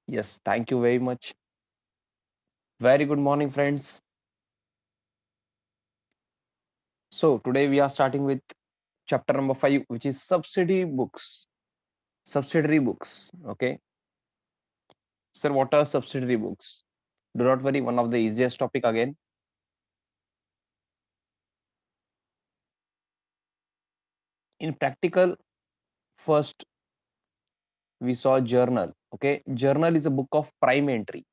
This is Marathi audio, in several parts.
Yes, thank you very much. Very good morning, friends. So, today we are starting with chapter number 5, which is subsidy books. Subsidiary books. Okay. Sir, what are subsidiary books? Do not worry, one of the easiest topic again. In practical, first we saw journal. Okay. Journal is a book of prime entry.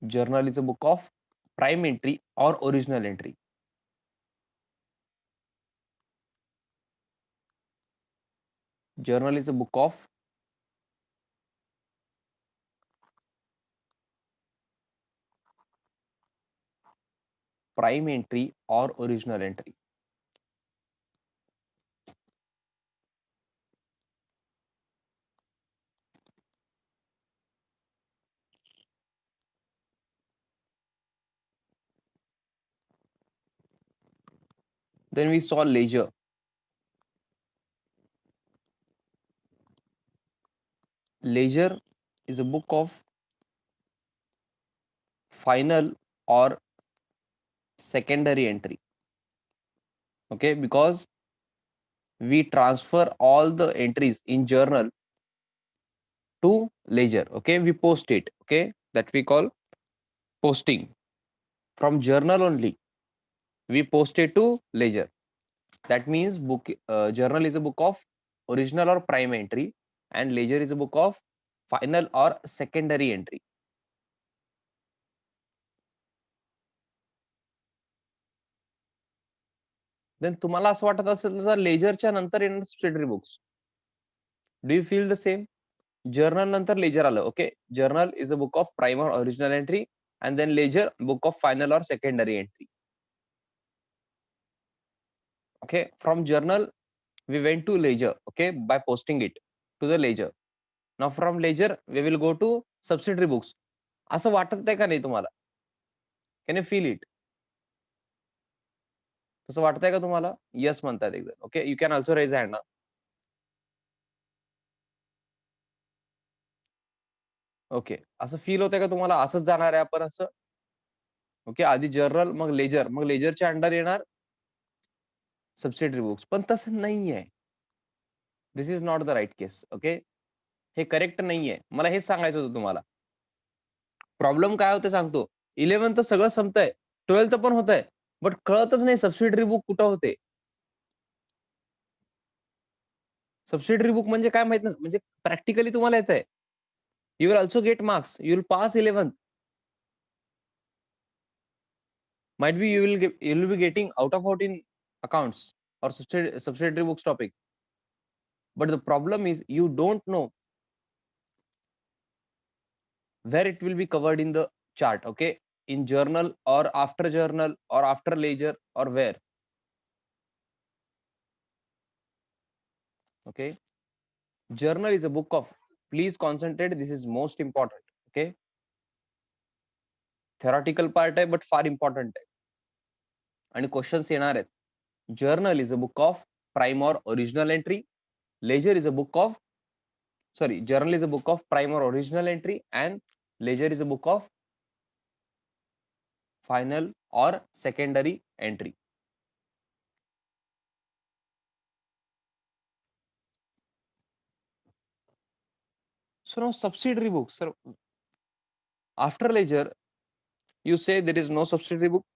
Journal is a book of prime entry or original entry. Journal is a book of prime entry or original entry. Then we saw ledger. Ledger is a book of final or secondary entry. Okay, because we transfer all the entries in journal to ledger. Okay, we post it. Okay, that we call posting. From journal only we post it to ledger. That means journal is a book of original or prime entry, and ledger is a book of final or secondary entry. Then तुम्हाला असं वाटत असेल तर लेजरच्या नंतर येणार subsidiary books. Do you feel the same? Journal नंतर लेजर आलं. Okay, journal is a book of prime और original entry, and then ledger book of final or secondary entry. Okay, from journal we went to ledger. Okay, by posting it to the ledger. Now from ledger we will go to subsidiary books. असं वाटत आहे का नाही तुम्हाला? Can you feel it? तसं वाटतंय का तुम्हाला? यस म्हणतात एकदा. Okay, you can also raise hand. Okay, असं फील होतंय का तुम्हाला असंच जाणार आहे आपण असं? ओके, आधी जर्नल मग लेजर, मग लेजरच्या अंडर येणार सबसिडरी बुक्स. पण तसं नाहीये. This is not the right case. Okay, हे करेक्ट नाहीये. मला हेच सांगायचं होतं तुम्हाला. प्रॉब्लेम काय होते सांगतो. 11th सगळं संपतंय, 12th पण होतंय, बट कळतच नाही सबसिडरी बुक कुठं होते. सबसिडरी बुक म्हणजे काय माहित नाही. म्हणजे प्रॅक्टिकली तुम्हाला येतंय. You will also get marks. You will pass 11th. Might be you will be getting out of 14 accounts or subsidiary books topic. But the problem is you don't know where it will be covered in the chart. Okay, in journal or after ledger or where. Okay, journal is a book of, please concentrate, this is most important. Okay, theoretical part आहे but फार important आहे आणि क्वेश्चन्स येणार आहेत. Journal is a book of prime or original entry. Ledger is a book of, sorry, journal is a book of prime or original entry, and ledger is a book of final or secondary entry. So now subsidiary books, sir. After ledger, you say there is no subsidiary book.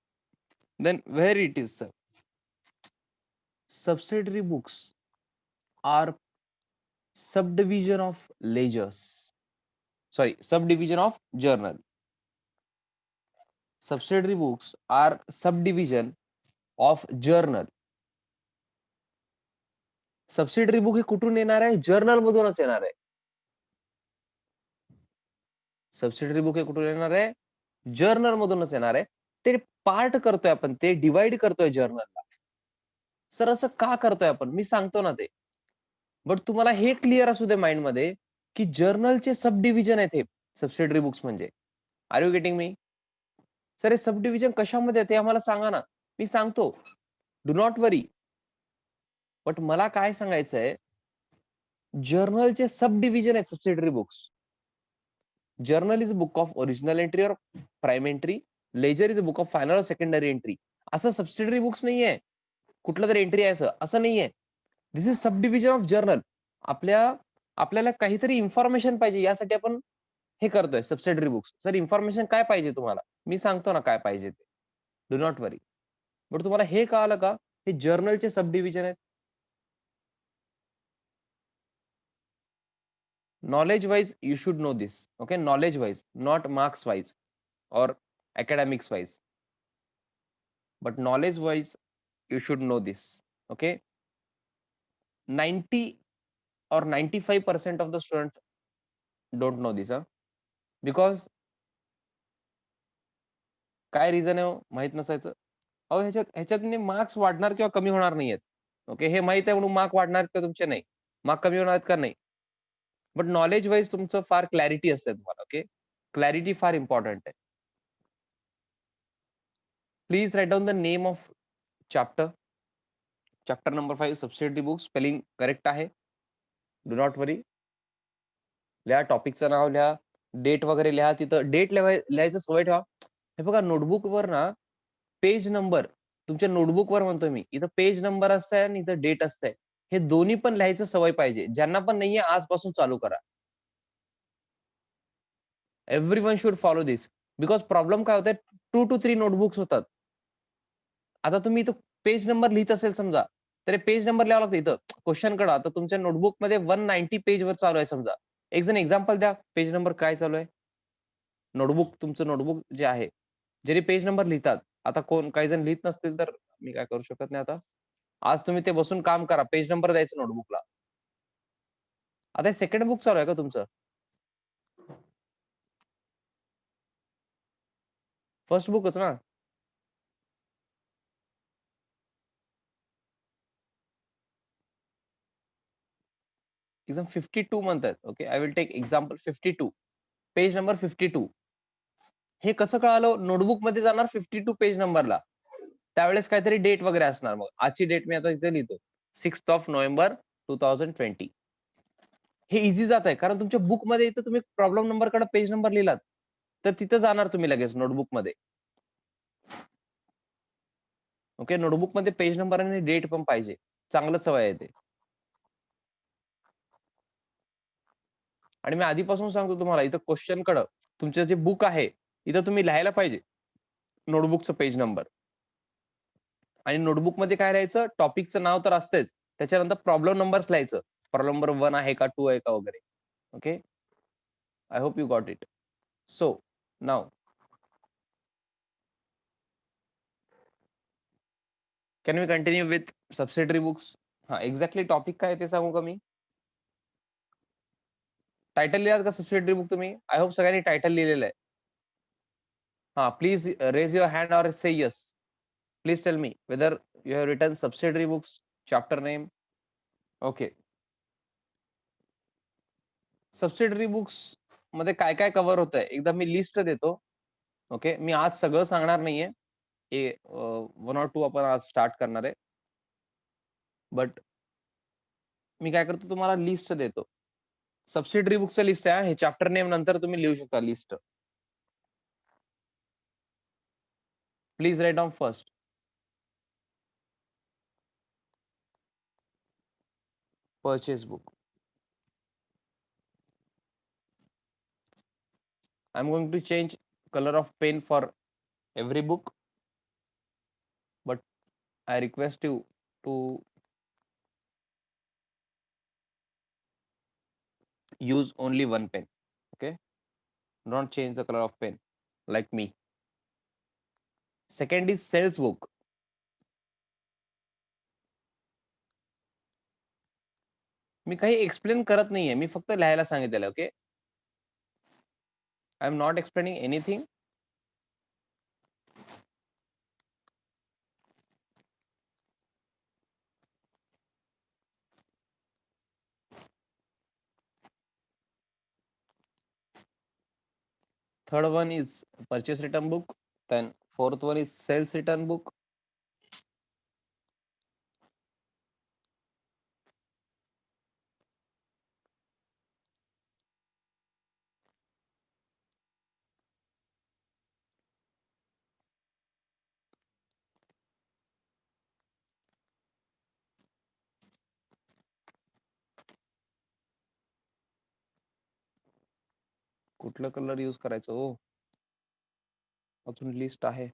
Then where it is, sir? Subsidiary books are subdivision of ledgers. Sorry, subdivision of journal. Subsidiary books are subdivision of journal. Subsidiary book हे कुठून येणार आहे? जर्नल मधूनच येणार आहे. सबसिडरी बुक हे कुठून येणार आहे? जर्नल मधूनच येणार आहे. ते पार्ट करतोय आपण, ते डिवाइड करतोय जर्नलला. सर असं का करतोय आपण? मी सांगतो ना ते. बट तुम्हाला हे क्लिअर असू दे माइंड मध्ये की जर्नलचे सब डिव्हिजन आहेत हे सबसिडरी बुक्स म्हणजे. Are you getting me? Sir हे सब डिव्हिजन कशामध्ये ते आम्हाला सांगा ना. मी सांगतो. Do not worry. बट मला काय सांगायचंय, जर्नलचे सब डिव्हिजन आहेत subsidiary books. Journal is a book of original entry और prime entry. Ledger is a book of final और सेकंडरी एंट्री. असं सबसिडरी बुक्स नाहीये, कुठलं तरी एंट्री आहे असं नाहीये. This is sub division of journal. आपल्याला काहीतरी इन्फॉर्मेशन पाहिजे, यासाठी आपण हे करतोय सबसिडरी बुक्स. सर इन्फॉर्मेशन काय पाहिजे तुम्हाला, मी सांगतो ना काय पाहिजे ते, डू नॉट वरी. बट तुम्हाला हे कळालं का, हे जर्नलचे सब डिव्हिजन आहेत. knowledge wise you should know this. Okay, knowledge wise, not marks wise or academics wise, but knowledge wise you should know this. Okay, 90 or 95% of the students don't know this, because काय रिझन आहे माहित नसायचं. अहो ह्याच्यात मार्क्स वाढणार किंवा कमी होणार नाहीयेत. ओके, हे माहित आहे म्हणून मार्क वाढणार का तुमचे? नाही. मार्क कमी होणार का? नाही. बट नॉलेज वाईज तुमचं फार क्लॅरिटी असते तुम्हाला. ओके, क्लॅरिटी फार इम्पॉर्टंट आहे. Please write down the name of chapter. Chapter number 5 subsidy book. Spelling correct आहे, डू नॉट वरी. लिहा, टॉपिकचं नाव लिहा, डेट वगैरे लिहा. तिथं डेट लिहायचं सवय ठेवा. हे बघा, नोटबुकवर ना पेज नंबर, तुमच्या नोटबुकवर म्हणतोय मी, इथं पेज नंबर असतंय आणि इथं डेट असतंय. हे दोन्ही पण लिहायचं सवय पाहिजे. ज्यांना पण नाहीये आजपासून चालू करा. Everyone should follow this. Because problem काय होतंय, 2 to 3 नोटबुक्स होतात. आता तुम्ही इथं पेज नंबर लिहित असेल समजा, तर पेज नंबर लिहावं लागतं. इथं क्वेश्चन कडा, आता तुमच्या नोटबुक मध्ये 190 पेज वर चालू आहे समजा. एक जण एक्झाम्पल द्या, पेज नंबर काय चालू आहे. नोटबुक, तुमचं नोटबुक जे आहे, जरी पेज नंबर लिहितात, आता कोण काही जण लिहित नसतील तर मी काय करू शकत नाही. आता आज तुम्ही ते बसून काम करा, पेज नंबर द्यायचं नोटबुकला. आता सेकंड बुक चालू आहे का तुमचं? फर्स्ट बुकच ना? एक्झाम 52 म्हणतात. Okay, I will take example 52, page number 52. हे कसं कळालं? नोटबुक मध्ये जाणार 52 पेज नंबरला, त्यावेळेस काहीतरी डेट वगैरे असणार. मग आजची डेट मी आता इथे लिहितो, 6 November 2020. हे इझी जात आहे, कारण तुमच्या बुक मध्ये इथं तुम्ही प्रॉब्लेम नंबर कडे पेज नंबर लिहिलात, तर तिथं जाणार तुम्ही लगेच नोटबुक मध्ये. ओके, नोटबुक मध्ये पेज नंबर आणि डेट पण पाहिजे. चांगलं सवय आहे ते. आणि मी आधीपासून सांगतो तुम्हाला, इथं क्वेश्चन कडं तुमचं जे बुक आहे, इथं तुम्ही लिहायला पाहिजे नोटबुकचं पेज नंबर. आणि नोटबुक मध्ये काय लिहायचं, टॉपिकचं नाव तर असतेच, त्याच्यानंतर प्रॉब्लेम नंबर्स लिहायचं. प्रॉब्लेम नंबर 1 आहे का, 2 आहे का वगैरे. Okay, I hope you got it. So now can we continue with subsidiary books? हा, एक्झॅक्टली टॉपिक काय ते सांगू का मी? टायटल लिहिलात का सबसिडरी बुक तुम्ही? आय होप सगळ्यांनी टायटल लिहिलेलं आहे. हा, प्लीज रेज युअर हँड और से yes. Please tell me whether you have written subsidiary books, chapter name. Okay, subsidiary books मध्ये काय काय कव्हर होत आहे, एकदा मी लिस्ट देतो. ओके, मी आज सगळं सांगणार नाहीये, हे 1 or 2 आपण आज स्टार्ट करणार आहे. बट मी काय करतो, तुम्हाला लिस्ट देतो. सबसिडरी बुकचं लिस्ट आहे, हे चॅप्टर नेम नंतर तुम्ही लिहू शकता list. Please write down first. Purchase book. I'm going to change color of pen for every book, but I request you to use only one pen. Okay, don't change the color of pen like me. Second is sales book. मी काही एक्सप्लेन करत नाहीये, मी फक्त लिहायला सांगितलेलं. Okay, I am not explaining anything. Third one is purchase return book. Then fourth one is sales return book. कुठलं कलर यूज करायचं हो? अजून लिस्ट आहे.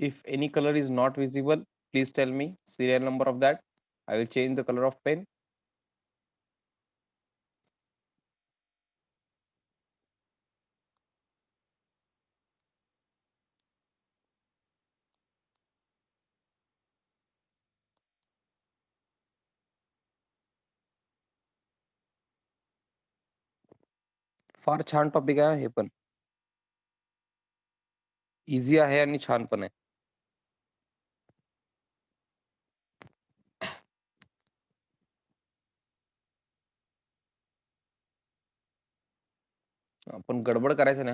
If any color is not visible, please tell me serial number of that. I will change the color of pen. फार छान टॉपिक आहे हे पण. इझी आहे आणि छान पण आहे. आपण गडबड करायचं ना.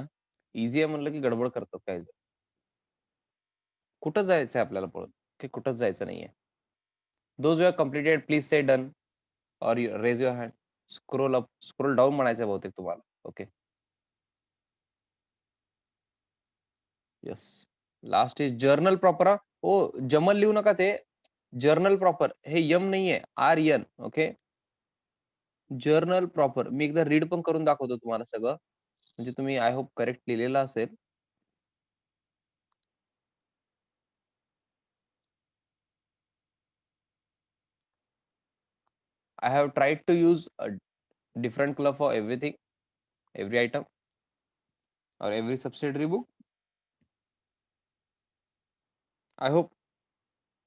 इझी आहे म्हणलं की गडबड करतात काय. कुठं जायचंय आपल्याला पळून? की कुठंच जायचं नाहीये. Those who have completed, please say done or raise your hand. Scroll up, scroll down म्हणायचं बहुतेक तुम्हाला. Okay. Yes. Last is journal proper. हो, जमल लिहू नका ते. जर्नल प्रॉपर हे यम नाहीये, R N. Okay. Journal proper. मी एकदा रीड पण करून दाखवतो तुम्हाला सगळं. म्हणजे तुम्ही आय होप करेक्ट लिहिलेलं असेल. I have tried to use a different color for everything, every item or every subsidiary book. I hope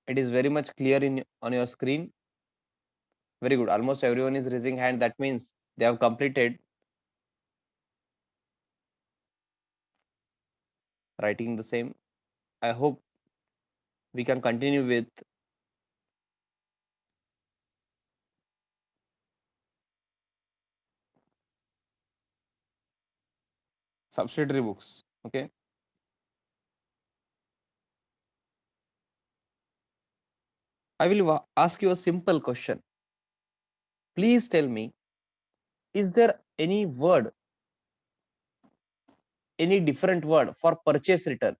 it is very much clear in on your screen. Very good. Almost everyone is raising hand. That means they have completed writing the same. I hope we can continue with subsidiary books. Okay. I will ask you a simple question. Please tell me, is there any word, any different word for purchase return?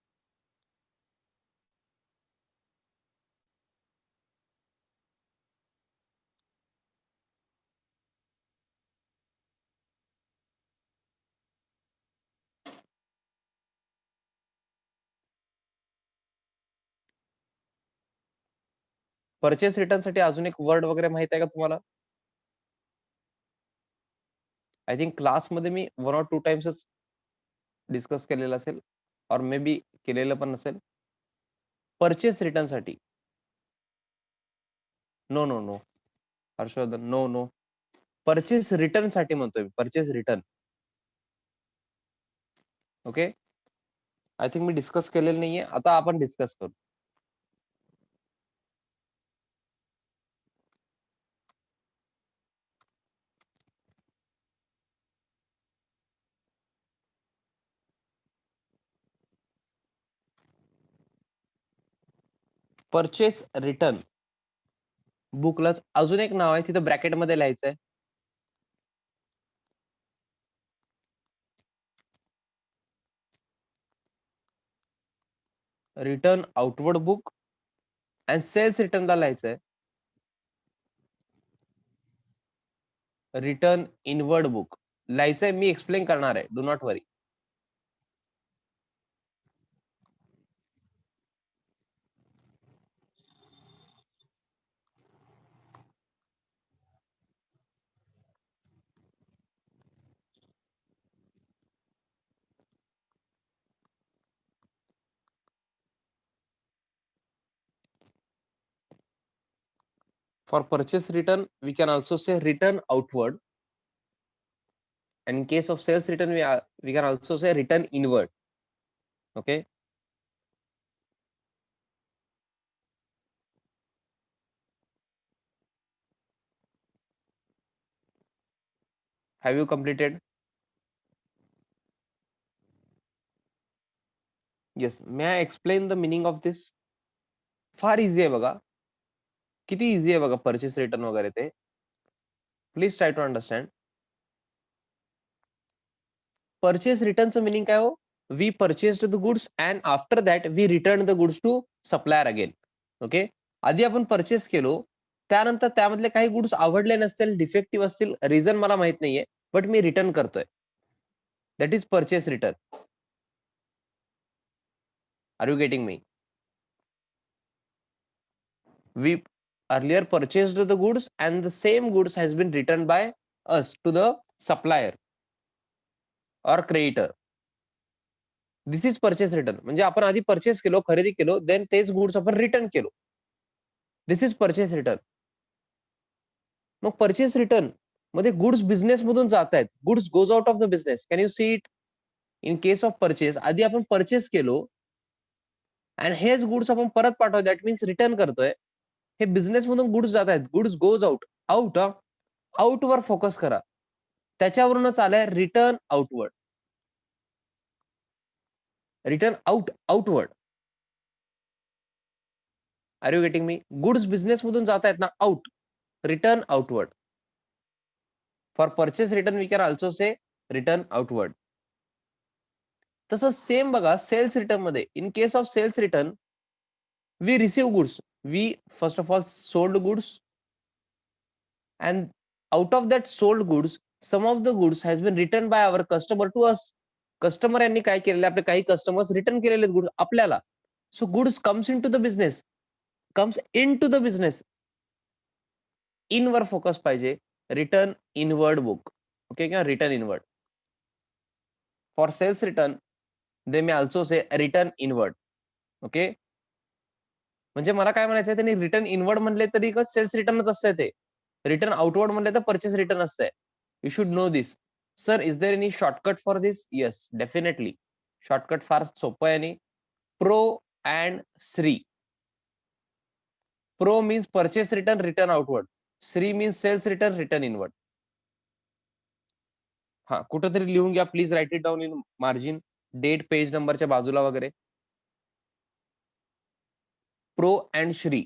Purchase return साठी अजून एक वर्ड वगैरे माहित आहे का तुम्हाला? आय थिंक क्लासमध्ये मी 1 or 2 टाइम्सच डिस्कस केलेलं असेल और मे बी केलेलं पण नसेल. परचेस रिटर्न साठी. No no no Harshvardhan, no no. Purchase return साठी म्हणतोय. Purchase return. Okay. I think मी डिस्कस केलेलं नाहीये. आता आपण डिस्कस करू. परचेस रिटर्न बुकलाच अजून एक नाव आहे, तिथं ब्रॅकेटमध्ये लिहायचंय. Return outward book and sales रिटर्नला लिहायचंय रिटर्न इनवर्ड बुक. लिहायचंय, मी एक्सप्लेन करणार आहे. Do not worry. For purchase return, we can also say return outward. And in case of sales return, we can also say return inward. Okay. Have you completed? Yes. May I explain the meaning of this? फार इझी आहे बघा, किती इझी आहे बघा परचेस रिटर्न वगैरे ते. Please try to understand. Purchase रिटर्नचं मिनिंग काय हो? We purchased the goods and after that we return the goods to supplier again. Okay, आधी आपण परचेस केलो, त्यानंतर त्यामधले काही गुड्स आवडले नसतील, डिफेक्टिव्ह असतील, रिझन मला माहित नाहीये, बट मी रिटर्न करतोय. That is purchase return. Are you getting me? We earlier purchased the goods and the same goods has been returned by us to the supplier or creditor. This is purchase return. म्हणजे आपण आधी परचेस केलो, खरेदी केलो, देन तेच गुड्स आपण रिटर्न केलो. दिस इज परचेस रिटर्न. मग परचेस रिटर्न मध्ये गुड्स बिझनेस मधून जात आहेत, goods goes out of the business. Can you see it? In case of purchase, आधी आपण परचेस केलो आणि हेच गुड्स आपण परत पाठवतो, दॅट मीन्स रिटर्न करतोय. हे बिझनेस मधून गुड्स जात आहेत, goods goes out. Out out वर फोकस करा. त्याच्यावरूनच आलंय return outward. Return outward. Are you getting me? Goods business मधून जात आहेत ना, out. Return outward. For purchase return we can also say return outward. तसं सेम बघा सेल्स रिटर्न मध्ये. In case of sales return, we receive goods. We first of all sold goods, and out of that sold goods, some of the goods has been returned by our customer to us. Customer यांनी काय केलेलं, आपले काही कस्टमर्स रिटर्न केलेले गुड्स आपल्याला. So goods comes in to the business. Comes in to the business. Inward focus पाहिजे. Return inward book. ओके, किंवा return inward. For sales return they may also say return inward. Okay, म्हणजे मला काय म्हणायचं, त्यांनी रिटर्न इनवर्ड म्हणले तरी सेल्स रिटर्नच असतंय ते. रिटर्न आउटवर्ड म्हणले तर परचेस रिटर्न असतंय. You should know this. Sir, is there any shortcut for this? Yes, definitely. Shortcut फार सोपं आहे. आणि PRO and SRI. PRO means purchase return, return outward. SRI means sales return, return inward. हा, कुठेतरी लिहून घ्या please. Write it down in margin, date, page नंबरच्या बाजूला वगैरे. PRO and SRI.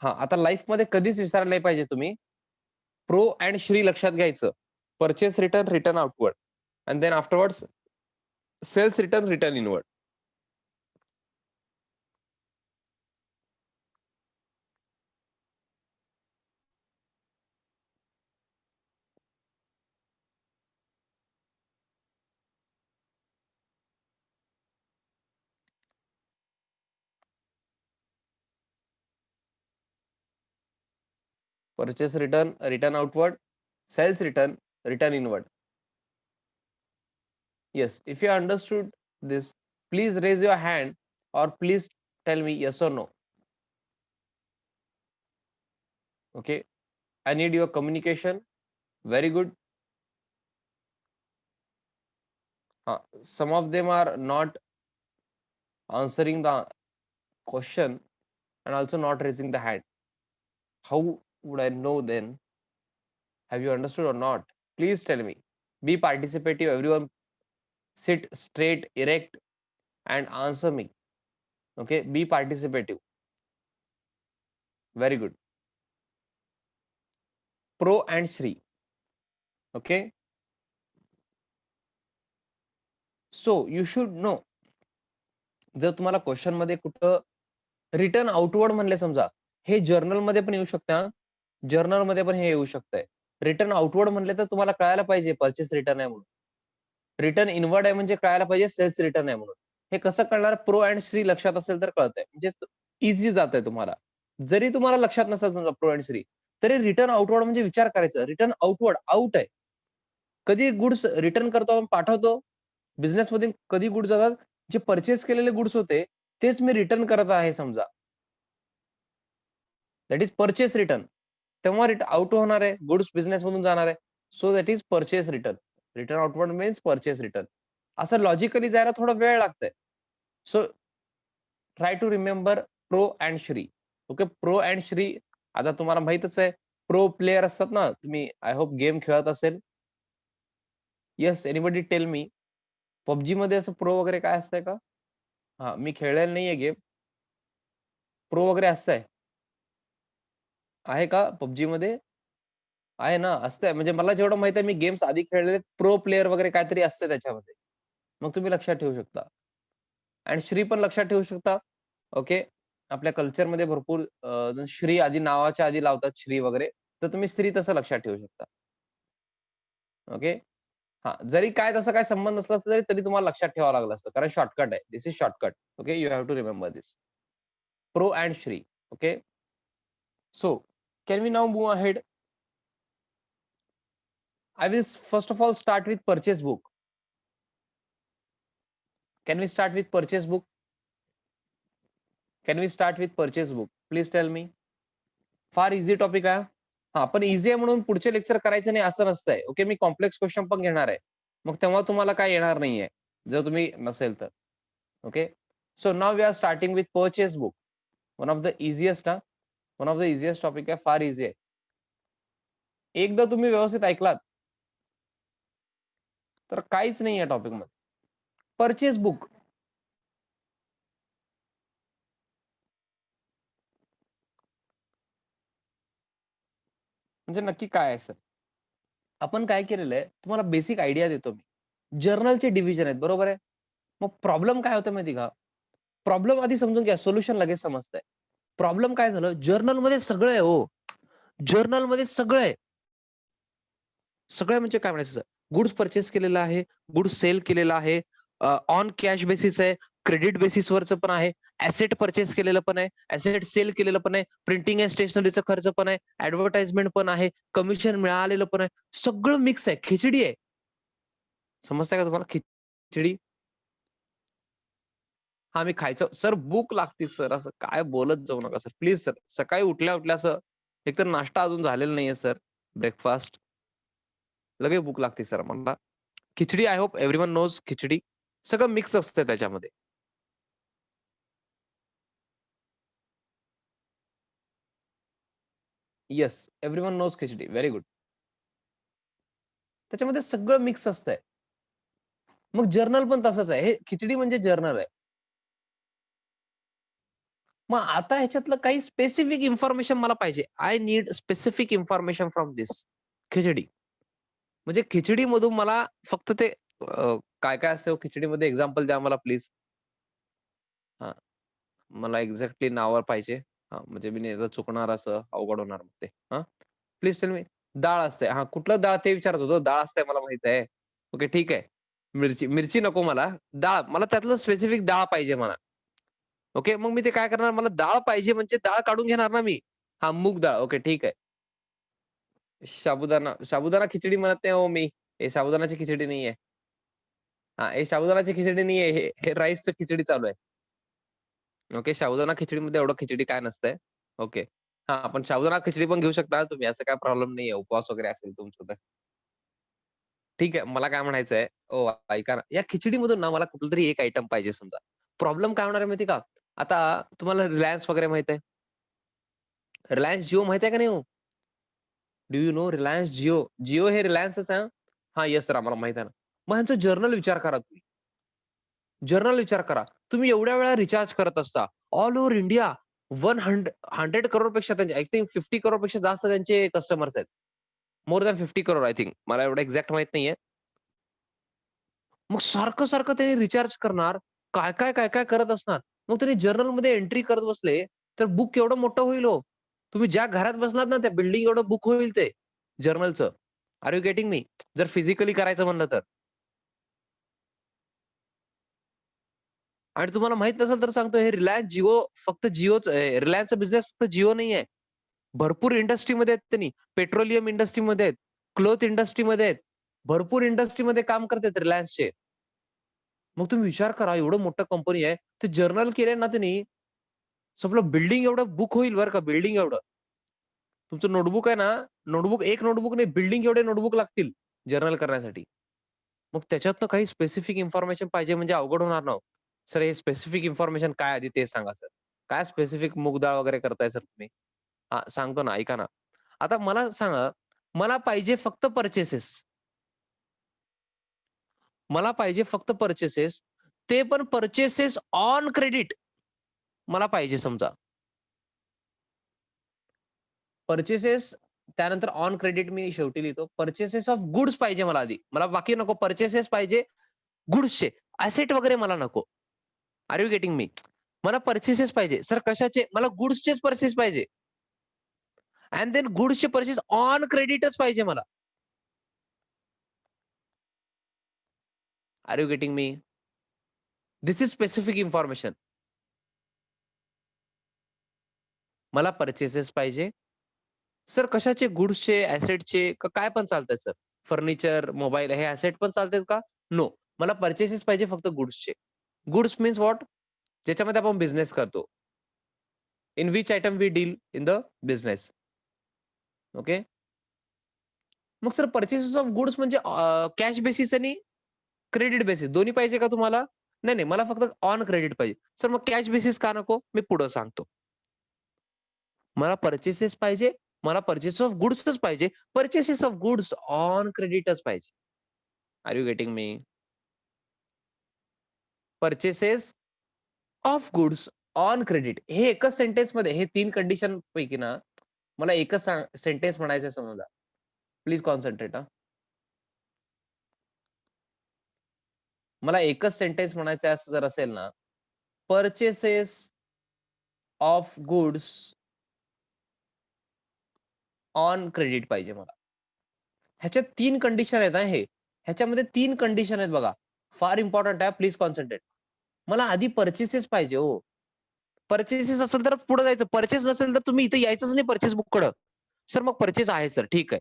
हा, आता लाईफ मध्ये कधीच विसरायला नाही पाहिजे तुम्ही. प्रो अँड श्री लक्षात घ्यायचं. Purchase return, return outward, and then afterwards sales return, return inward. Purchase return, return outward. Sales return, return inward. Yes, if you understood this, please raise your hand or please tell me yes or no. Okay, I need your communication. Very good. Some of them are not answering the question and also not raising the hand. How would I know then? Have you understood or not? Please tell me. Be participative, everyone. Sit straight, erect, and answer me. Okay, be participative. Very good. Pro and Shri. Okay. So you should know. जर तुम्हाला क्वेश्चन मध्ये कुठं रिटर्न आउटवर्ड म्हणले, समजा हे जर्नल मध्ये पण येऊ शकतं. जर्नल मध्ये पण हे येऊ शकतंय. रिटर्न आउटवर्ड म्हणले तर तुम्हाला कळायला पाहिजे परचेस रिटर्न आहे म्हणून. रिटर्न इनवर्ड आहे म्हणजे कळायला पाहिजे सेल्स रिटर्न आहे म्हणून. हे कसं कळणार? प्रो अँड श्री लक्षात असेल तर कळतंय. म्हणजे इझी जात आहे तुम्हाला. जरी तुम्हाला लक्षात नसेल समजा प्रो अँड श्री, तरी रिटर्न आउटवर्ड म्हणजे विचार करायचं. रिटर्न आउटवर्ड, आउट आहे. कधी गुड्स रिटर्न करतो, आपण पाठवतो बिझनेस मध्ये. कधी गुड्स जातात, जे परचेस केलेले गुड्स होते तेच मी रिटर्न करत आहे समजा. That is purchase return. तेव्हा आउट होणार आहे, गुड्स बिझनेस मधून जाणार आहे. So that is purchase return. Return outward means purchase return. असं लॉजिकली जायला थोडा वेळ लागतंय. So try to remember PRO and SRI. Okay, PRO and SRI. आता तुम्हाला माहितच आहे, प्रो प्लेयर असतात ना, तुम्ही आय होप गेम खेळत असेल. Yes, anybody tell me, PUBG मध्ये असं प्रो वगैरे काय असतंय का? हा, मी खेळलेलं नाहीये गेम. प्रो वगैरे असतंय? आहे का पबजी मध्ये? आहे ना, असतंय. म्हणजे मला जेवढं माहिती आहे, मी गेम्स आधी खेळलेले प्रो प्लेयर वगैरे काहीतरी असतं त्याच्यामध्ये. मग तुम्ही लक्षात ठेवू शकता. आणि श्री पण लक्षात ठेवू शकता. ओके. आपल्या कल्चरमध्ये भरपूर जण श्री आधी नावाच्या आधी लावतात श्री वगैरे. तर तुम्ही स्त्री तसं लक्षात ठेवू शकता. ओके. हां, जरी काय तसा काही संबंध नसला तरी तरी तुम्हाला लक्षात ठेवावं लागलं असतं. कारण शॉर्टकट आहे. This is shortcut. Okay. You have to remember this. PRO and SRI. Okay. So, can we now move ahead? I will first of all start with purchase book. Can we start with purchase book? Can we start with purchase book? Please tell me. फार इझी टॉपिक आहे. हां, पण ईझी आहे म्हणून पुढचे लेक्चर करायचं नाही असं नसतंय. ओके, मी कॉम्प्लेक्स क्वेशन पण घेणार आहे. मग तेव्हा तुम्हाला काय येणार नाहीये, जर तुम्ही नसेल तर. Okay. So now we are starting with purchase book. One of the easiest one of the easiest topic आहे. फार ईझी आहे. एकदा तुम्ही व्यवस्थित ऐकलात, तर काहीच नाही या टॉपिकमध्ये. Purchase book. म्हणजे नक्की काय आहे सर? आपण काय केलेलं आहे, तुम्हाला बेसिक आयडिया देतो मी. जर्नलचे डिव्हिजन आहेत, बरोबर आहे? मग प्रॉब्लेम काय होतं माहिती का? प्रॉब्लेम आधी समजून घ्या, सोल्युशन लगेच समजतंय. प्रॉब्लेम काय झालं, जर्नलमध्ये सगळं आहे हो. जर्नलमध्ये सगळं आहे. सगळं म्हणजे काय म्हणायचं सर? गुड्स पर्चेस केलेला आहे, गुड्स सेल केलेला आहे, ऑन कॅश बेसिस आहे, क्रेडिट बेसिसवरचं पण आहे, ॲसेट पर्चेस केलेलं पण आहे, ॲसेट सेल केलेलं पण आहे, प्रिंटिंग अँड स्टेशनरीचा खर्च पण आहे, ॲडव्हर्टाइजमेंट पण आहे, कमिशन मिळालेलं पण आहे. सगळं मिक्स आहे, खिचडी आहे. समजतंय का तुम्हाला खिचडी? हां, मी खायचं सर भूक लागते सर, असं काय बोलत जाऊ नका सर. Please sir. सकाळी उठल्या-उठल्या असं एकतर नाश्ता अजून झालेला नाहीये सर, ब्रेकफास्ट. लगेच भूक लागते सर मला. Khichdi I hope everyone knows khichdi. सगळं मिक्स असतं त्याच्यामध्ये. Yes, everyone knows khichdi. Very good. त्याच्यामध्ये सगळं मिक्स असतंय. मग जर्नल पण तसंच आहे. हे खिचडी म्हणजे जर्नल आहे. मग आता ह्याच्यातलं काही स्पेसिफिक इन्फॉर्मेशन मला पाहिजे. I need specific information from this khichdi. म्हणजे खिचडीमधून मला फक्त ते काय-काय असतं हो खिचडीमध्ये एक्झाम्पल द्या मला प्लीज? हां, मला एक्झॅक्टली नावं पाहिजे. हां, म्हणजे मी नाही तर चुकणार असं अवघड होणार मग ते. हां, प्लीज टेल मी. डाळ असते. हां, कुठलं डाळ ते विचारत होतो. डाळ असते मला माहीत आहे. ओके, ठीक आहे. मिरची मिरची नको मला. डाळ मला त्यातलं स्पेसिफिक डाळ पाहिजे मला. ओके, मग मी ते काय करणार मला डाळ पाहिजे म्हणजे डाळ काढून घेणार ना मी. हां, मूग डाळ. ओके, ठीक आहे. साबुदाणा साबुदाणा खिचडी म्हणत नाही हो मी. हे साबुदाण्याची खिचडी नाहीये. हां, हे साबुदाण्याची खिचडी नाहीये. हे राईसचं खिचडी चालू आहे. ओके, साबुदाणा खिचडीमध्ये एवढं खिचडी काय नसतंय. ओके. हां, पण साबुदाणा खिचडी पण घेऊ शकता तुम्ही असं काही प्रॉब्लेम नाहीये. उपवास वगैरे असेल तुमचं तर. ठीक आहे. मला काय म्हणायचंय हो, ऐका ना. या खिचडीमधून ना मला कुठलातरी एक आयटम पाहिजे समजा. प्रॉब्लेम काय होणार आहे माहिती का? आता तुम्हाला रिलायन्स वगैरे माहीत आहे. रिलायन्स जिओ माहिती आहे का नाही हो? Do you know Reliance Jio? Jio हे रिलायन्सच आहे. हां, येस सर आम्हाला माहीत आहे ना. मग ह्यांचं जर्नल विचार करा तुम्ही. जर्नल विचार करा. तुम्ही एवढ्या वेळा रिचार्ज करत असता. ऑल ओव्हर इंडिया 100 करोड पेक्षा त्यांचे आय थिंक 50 करोड पेक्षा जास्त त्यांचे कस्टमर्स आहेत. More than 50 crore I think. मला एवढं एक्झॅक्ट माहीत नाहीये. मग सारखं-सारखं त्यांनी रिचार्ज करणार. काय-काय करत असणार. मग त्यांनी जर्नलमध्ये एंट्री करत बसले, तर बुक केवढं मोठं होईल हो. तुम्ही ज्या घरात बसलात ना, त्या बिल्डिंग एवढं बुक होईल ते जर्नलचं. Are you getting me? जर फिजिकली करायचं म्हणलं तर. आणि तुम्हाला माहीत नसेल तर सांगतो हे रिलायन्स जिओ फक्त जिओच रिलायन्सचा बिझनेस फक्त जिओ नाहीये. भरपूर इंडस्ट्रीमध्ये आहेत त्यांनी. पेट्रोलियम इंडस्ट्रीमध्ये आहेत, क्लॉथ इंडस्ट्रीमध्ये आहेत. भरपूर इंडस्ट्रीमध्ये काम करतात रिलायन्सचे. मग तुम्ही विचार करा एवढं मोठं कंपनी आहे. ते जर्नल केलंय ना त्यांनी, सगळं बिल्डिंग एवढं बुक होईल बरं का, बिल्डिंग एवढं. तुमचं नोटबुक आहे ना, नोटबुक एक नोटबुक नाही, बिल्डिंग एवढे नोटबुक लागतील जर्नल करण्यासाठी. मग त्याच्यातनं काही स्पेसिफिक इन्फॉर्मेशन पाहिजे म्हणजे अवघड होणार ना हो. सर हे स्पेसिफिक इन्फॉर्मेशन काय आधी ते सांगा सर. काय स्पेसिफिक मूग वगैरे करताय सर तुम्ही? हां, सांगतो ना, ऐका ना. आता मला सांगा, मला पाहिजे फक्त पर्चेसेस. मला पाहिजे फक्त पर्चेसेस. ते पण परचेसेस ऑन क्रेडिट मला पाहिजे. समजा परचेसेस त्यानंतर ऑन क्रेडिट मी शेवटी लिहितो. परचेसेस ऑफ गुड्स पाहिजे मला आधी. मला बाकी नको. परचेसेस पाहिजे गुड्सचे. ॲसेट वगैरे मला नको. Are you getting me? मला परचेसेस पाहिजे. सर कशाचे? मला गुड्सचेच परचेस पाहिजे. अँड देन गुड्सचे परचेस ऑन क्रेडिटच पाहिजे मला. Are you getting me? This is specific information. मला परचेसेस पाहिजे. सर कशाचे? गुड्सचे, ॲसेटचे काय पण चालतंय सर. फर्निचर, मोबाईल हे ॲसेट पण चालतात का? नो. मला परचेसेस पाहिजे फक्त गुड्सचे. Goods means what? ज्याच्यामध्ये आपण बिझनेस करतो. In which item we deal in the business. Okay. मग सर परचेसेस ऑफ गुड्स म्हणजे कॅश बेसिस आणि क्रेडिट बेसिस दोन्ही पाहिजे का तुम्हाला? नाही, नाही. मला फक्त ऑन क्रेडिट पाहिजे. सर मग कॅश बेसिस का नको? मी पुढं सांगतो. मला परचेसेस पाहिजे. मला पर्चेस ऑफ गुड्सच पाहिजे. पर्चेसेस ऑफ गुड्स ऑन क्रेडिटच पाहिजे. Are you getting me? Purchases of goods on credit हे एकच सेंटेन्समध्ये हे 3 कंडिशन पैकी ना मला एकच सेंटेन्स म्हणायचं समजा. प्लीज कॉन्सन्ट्रेट हां. मला एकच सेंटेन्स म्हणायचं आहे असं जर असेल ना, purchases of goods on credit पाहिजे मला. ह्याच्यात 3 कंडिशन आहेत हां हे. ह्याच्यामध्ये 3 कंडिशन आहेत बघा. फार इम्पोर्टंट आहे. Please concentrate. मला आधी पर्चेसेस पाहिजे हो. पर्चेसेस असेल तर पुढे जायचं. पर्चेस नसेल तर तुम्ही इथे यायचंच नाही पर्चेस बुककडं. सर मग पर्चेस आहे सर, ठीक आहे.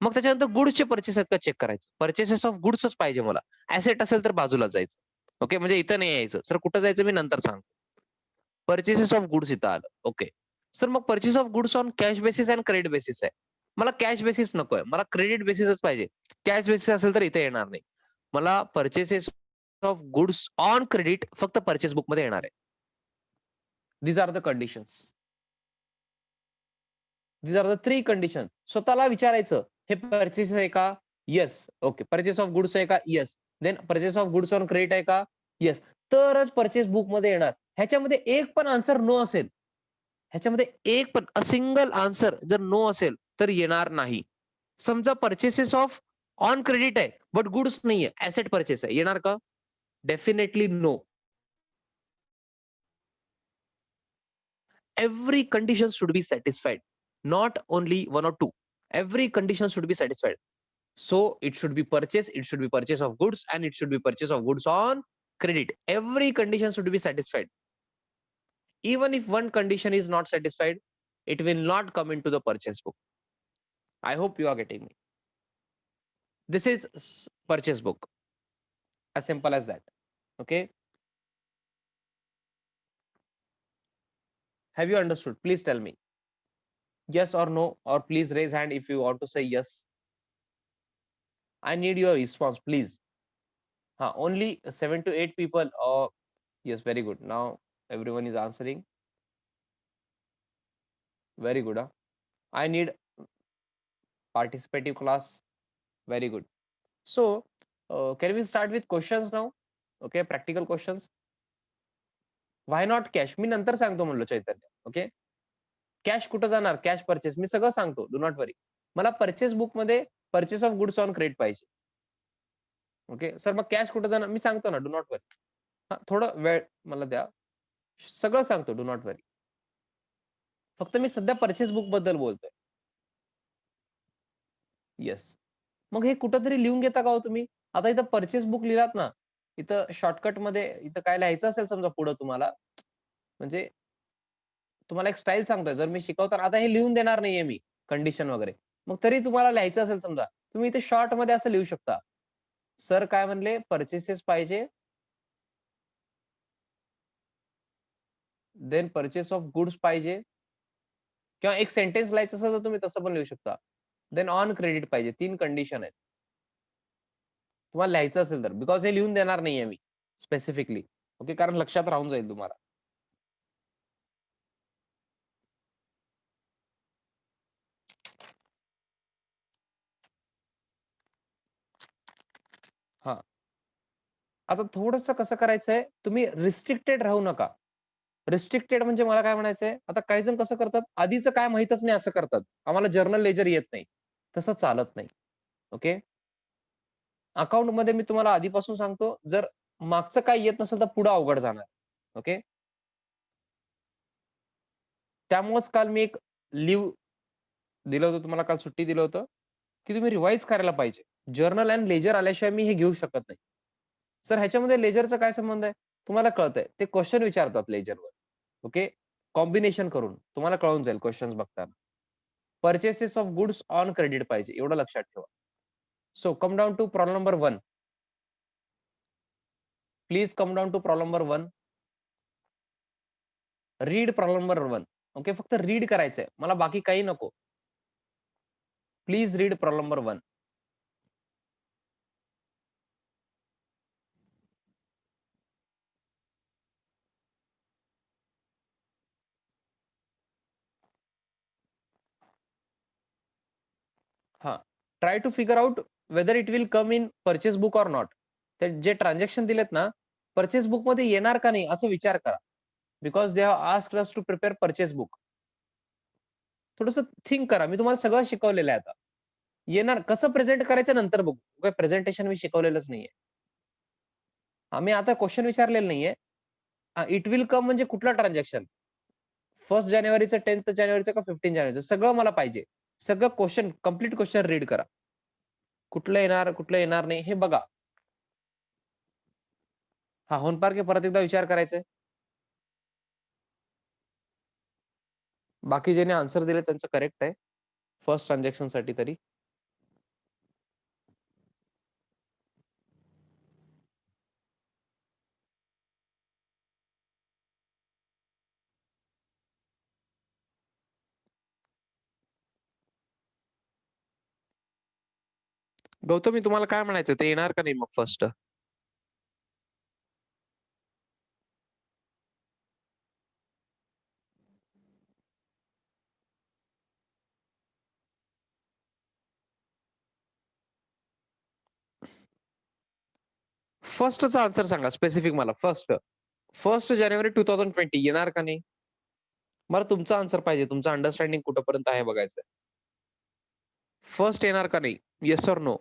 मग त्याच्यानंतर गुड्सचे पर्चेस आहेत का चेक करायचं. पर्चेसेस ऑफ गुड्सच पाहिजे मला. ॲसेट असेल तर बाजूला जायचं. ओके, म्हणजे इथं नाही यायचं. सर कुठं जायचं मी नंतर सांगतो. पर्चेसेस ऑफ गुड्स इथं आलं. ओके. सर मग purchase of goods on cash basis and credit basis आहे. मला कॅश बेसिस नकोय. मला क्रेडिट बेसिसच पाहिजे. कॅश बेसिस असेल तर इथे येणार नाही. मला purchases of goods on credit फक्त पर्चेस बुकमध्ये येणार आहे. These are the conditions. These are the 3 condition. स्वतःला विचारायचं, हे पर्चेस आहे का? Yes. Okay. Purchase of goods आहे का? Yes. Then purchase of goods on credit आहे का? येस. तरच पर्चेस बुकमध्ये येणार. ह्याच्यामध्ये एक पण आन्सर नो असेल. ह्याच्यामध्ये एक पण सिंगल आन्सर जर नो असेल तर येणार नाही. समजा पर्चेसेस ऑफ ऑन क्रेडिट आहे, बट गुड्स नाहीये, ॲसेट पर्चेस आहे. येणार का? Definitely no. Every condition should be satisfied, not only one or two. Every condition should be satisfied. So it should be purchase, it should be purchase of goods, and it should be purchase of goods on credit. Every condition should be satisfied. Even if one condition is not satisfied, it will not come into the purchase book. I hope you are getting me. This is purchase book. As simple as that. Okay. Have you understood? Please tell me. Yes or no, or please raise hand if you want to say yes. I need your response, please. Only 7 to 8 people. Oh, yes, very good. Now everyone is answering. Very good. I need participative class. Very good. So, can we start with questions now? Okay, practical questions. Why not cash? मी नंतर सांगतो म्हणलो चैतन्य. ओके. कॅश कुठं जाणार? कॅश परचेस मी सगळं सांगतो. डू नॉट वरी. मला पर्चेस बुक मध्ये purchase of goods on credit पाहिजे. ओके. सर मग कॅश कुठं जाणार? मी सांगतो ना. डू नॉट वरी. थोडं वेळ मला द्या. सगळं सांगतो. डू नॉट वरी. फक्त मी सध्या पर्चेस बुक बद्दल बोलतोय. येस. मग हे कुठेतरी लिहून घेता का हो तुम्ही? आता इथं पर्चेस बुक लिहिलात ना, इथं शॉर्टकटमध्ये इथं काय लिहायचं असेल समजा पुढं तुम्हाला, म्हणजे तुम्हाला एक स्टाईल सांगतोय. जर मी शिकवताना आता हे लिहून देणार नाहीये मी कंडिशन वगैरे. मग तरी तुम्हाला लिहायचं असेल समजा, तुम्ही इथे शॉर्टमध्ये असं लिहू शकता. सर काय म्हणले? पर्चेसेस पाहिजे. देन पर्चेस ऑफ गुड्स पाहिजे. किंवा एक सेंटेन्स लिहायचं असेल तर तुम्ही तसं पण लिहू शकता. देन ऑन क्रेडिट पाहिजे. 3 कंडिशन आहेत. तुम्हाला लिहायचं असेल तर. बिकॉज हे लिहून देणार नाहीये मी स्पेसिफिकली. ओके. कारण लक्षात राहून जाईल तुम्हाला. हां. आता थोडस कसं करायचंय, तुम्ही रिस्ट्रिक्टेड राहू नका. रिस्ट्रिक्टेड म्हणजे मला काय म्हणायचंय, आता काही जण कसं करतात, आधीचं काय माहीतच नाही असं करतात. आम्हाला जर्नल लेजर येत नाही. तसं चालत नाही. ओके. अकाउंटमध्ये मी तुम्हाला आधीपासून सांगतो, जर मागचं काही येत नसेल तर पुढं अवघड जाणार. ओके. त्यामुळेच काल मी एक लीव्ह दिलं होतं तुम्हाला, काल सुट्टी दिलं होतं, की तुम्ही रिवाईज करायला पाहिजे. जर्नल अँड लेजर आल्याशिवाय मी हे घेऊ शकत नाही. सर ह्याच्यामध्ये लेजरचा काय संबंध आहे? तुम्हाला कळतंय. ते क्वेशन विचारतात लेजरवर. ओके. कॉम्बिनेशन करून तुम्हाला कळून जाईल क्वेशन्स बघताना. Purchases of goods on credit पाहिजे एवढं लक्षात ठेवा. So come down to problem number 1. Please come down to problem number 1. Read problem number 1. Okay. फक्त रीड करायचंय. मला बाकी काही नको. Please read problem number 1. हां. Try to figure out whether it will come in purchase book or not. ते जे ट्रान्झॅक्शन दिलेत ना, पर्चेस बुकमध्ये येणार का नाही असं विचार करा. Because they have asked us to prepare purchase book. थोडंसं थिंक करा. मी तुम्हाला सगळं शिकवलेलं आहे आता. येणार कसं प्रेझेंट करायचं नंतर बघू. काय प्रेझेंटेशन मी शिकवलेलंच नाहीये. आम्ही आता क्वेशन विचारलेलं नाहीये. इट विल कम म्हणजे कुठलं ट्रान्झॅक्शन? 1 जानेवारीचं, 10th जानेवारीचं का 15 जानेवारीचं सगळं मला पाहिजे. सगळं क्वेशन कंप्लीट क्वेशन रीड करा. कुठलं येणार, कुठलं येणार नाही हे बघा. हां, होनपार्के परत एकदा विचार करायचा आहे. बाकी ज्यांनी आन्सर दिले त्यांचं करेक्ट आहे. फर्स्ट ट्रान्झॅक्शनसाठी तरी. गौतमी तुम्हाला काय म्हणायचं ते येणार का नाही मग फर्स्ट? फर्स्टचा आन्सर सांगा स्पेसिफिक मला फर्स्ट. 1 जानेवारी 2020 येणार का नाही? मला तुमचा आन्सर पाहिजे. तुमचं अंडरस्टँडिंग कुठपर्यंत आहे बघायचंय. फर्स्ट येणार का नाही? Yes or no?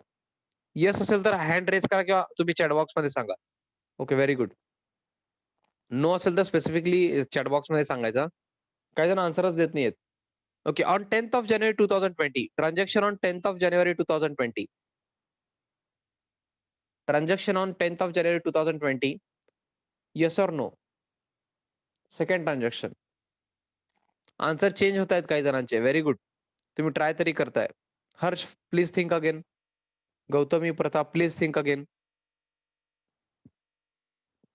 येस असेल तर हँड रेज करा किंवा तुम्ही चॅट बॉक्समध्ये सांगा. Okay, very good. नो असेल तर स्पेसिफिकली चॅट बॉक्समध्ये सांगायचा. काही जण आन्सरच देत नाहीयेत. Okay. On 10th of January 2020. Transaction on 10th of January 2020. Transaction on 10th of January 2020. Yes or no? Second transaction. Answer change होत आहेत काही जणांचे. Very good. तुम्ही ट्राय तरी करताय. Harsh, please think again. Gautami, Pratap, please think again.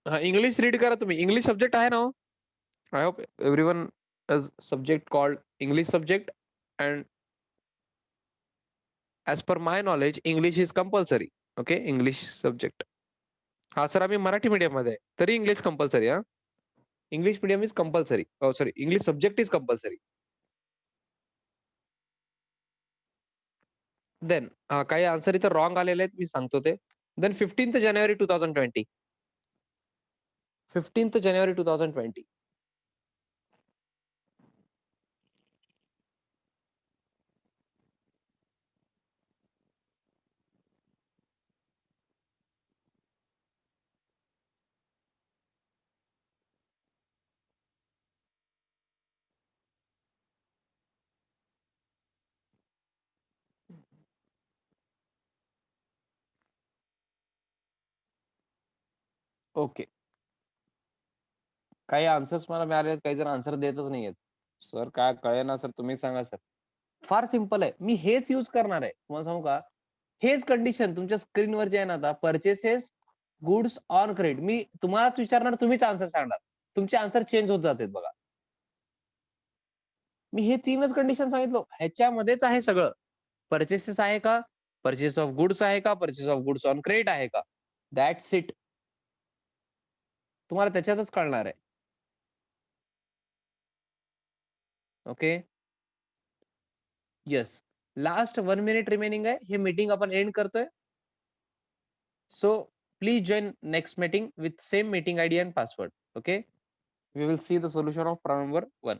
हां, इंग्लिश रीड करा तुम्ही. इंग्लिश सब्जेक्ट आहे ना हो? I hope everyone has subject called English subject and as per my knowledge English is compulsory. Okay, English subject. हां, सर आम्ही मराठी मीडियममध्ये आहे. तरी इंग्लिश कंपल्सरी हां. English medium is compulsory. Sorry, English subject is compulsory. Then काही आन्सर इथं रॉंग आलेले आहेत. मी सांगतो ते. देन 15th जानेवारी 2020. 15th जानेवारी 2020. ओके. काही आन्सर्स मला मिळाले आहेत. काही जण आन्सर देतच नाहीयेत. सर काय कळेना सर, तुम्ही सांगा सर. फार सिंपल आहे. मी हेच यूज करणार आहे. तुम्हाला सांगू का? हेच कंडिशन तुमच्या स्क्रीनवर जे आहे ना आता, पर्चेसेस गुड्स ऑन क्रेडिट. मी तुम्हालाच विचारणार, तुम्हीच आन्सर सांगणार. तुमचे आन्सर चेंज होत जातात बघा. मी हे 3च कंडिशन सांगितलं. ह्याच्यामध्येच आहे सगळं. पर्चेसेस आहे का? पर्चेस ऑफ गुड्स आहे का? Purchase of goods on credit आहे का? That's it. तुम्हाला त्याच्यातच कळणार आहे. Okay. Yes. Last 1 minute remaining आहे. हे मीटिंग आपण एंड करतोय. So Please join next meeting with same meeting ID and password. Okay, we will see the solution of problem number 1.